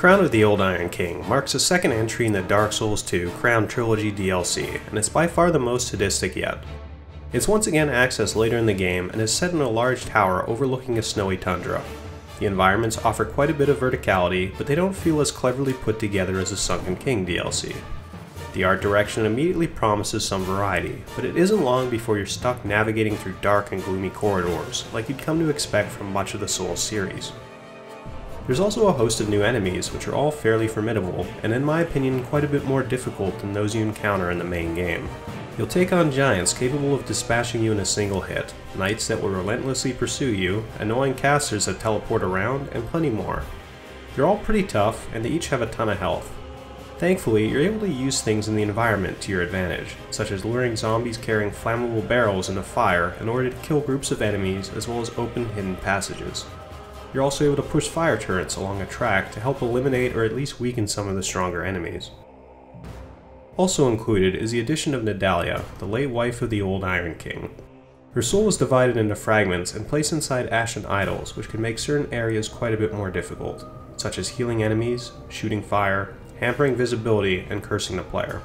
Crown of the Old Iron King marks the second entry in the Dark Souls 2 Crown Trilogy DLC, and it's by far the most sadistic yet. It's once again accessed later in the game and is set in a large tower overlooking a snowy tundra. The environments offer quite a bit of verticality, but they don't feel as cleverly put together as the Sunken King DLC. The art direction immediately promises some variety, but it isn't long before you're stuck navigating through dark and gloomy corridors, like you'd come to expect from much of the Souls series. There's also a host of new enemies, which are all fairly formidable, and in my opinion quite a bit more difficult than those you encounter in the main game. You'll take on giants capable of dispatching you in a single hit, knights that will relentlessly pursue you, annoying casters that teleport around, and plenty more. They're all pretty tough, and they each have a ton of health. Thankfully, you're able to use things in the environment to your advantage, such as luring zombies carrying flammable barrels into fire in order to kill groups of enemies as well as open hidden passages. You're also able to push fire turrets along a track to help eliminate or at least weaken some of the stronger enemies. Also included is the addition of Nadalia, the late wife of the Old Iron King. Her soul is divided into fragments and placed inside ashen idols, which can make certain areas quite a bit more difficult, such as healing enemies, shooting fire, hampering visibility, and cursing the player.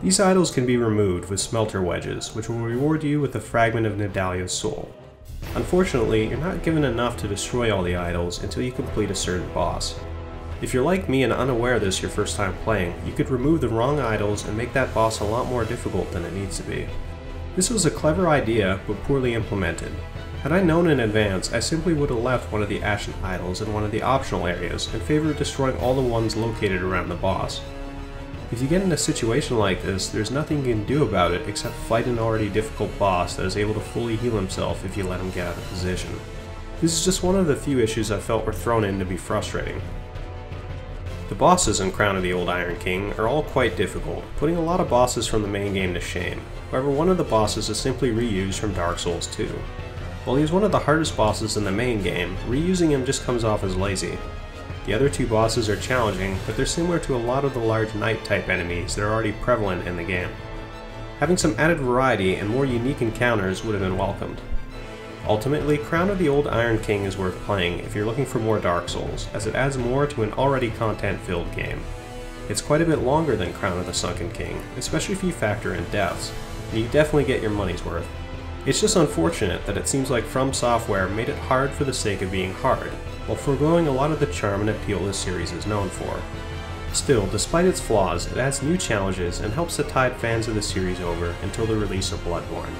These idols can be removed with smelter wedges, which will reward you with a fragment of Nadalia's soul. Unfortunately, you're not given enough to destroy all the idols until you complete a certain boss. If you're like me and unaware of this your first time playing, you could remove the wrong idols and make that boss a lot more difficult than it needs to be. This was a clever idea, but poorly implemented. Had I known in advance, I simply would have left one of the ashen idols in one of the optional areas in favor of destroying all the ones located around the boss. If you get in a situation like this, there's nothing you can do about it except fight an already difficult boss that is able to fully heal himself if you let him get out of position. This is just one of the few issues I felt were thrown in to be frustrating. The bosses in Crown of the Old Iron King are all quite difficult, putting a lot of bosses from the main game to shame. However, one of the bosses is simply reused from Dark Souls 2. While he's one of the hardest bosses in the main game, reusing him just comes off as lazy. The other two bosses are challenging, but they're similar to a lot of the large knight-type enemies that are already prevalent in the game. Having some added variety and more unique encounters would have been welcomed. Ultimately, Crown of the Old Iron King is worth playing if you're looking for more Dark Souls, as it adds more to an already content-filled game. It's quite a bit longer than Crown of the Sunken King, especially if you factor in deaths, and you definitely get your money's worth. It's just unfortunate that it seems like From Software made it hard for the sake of being hard, while foregoing a lot of the charm and appeal this series is known for. Still, despite its flaws, it adds new challenges and helps to tide fans of the series over until the release of Bloodborne.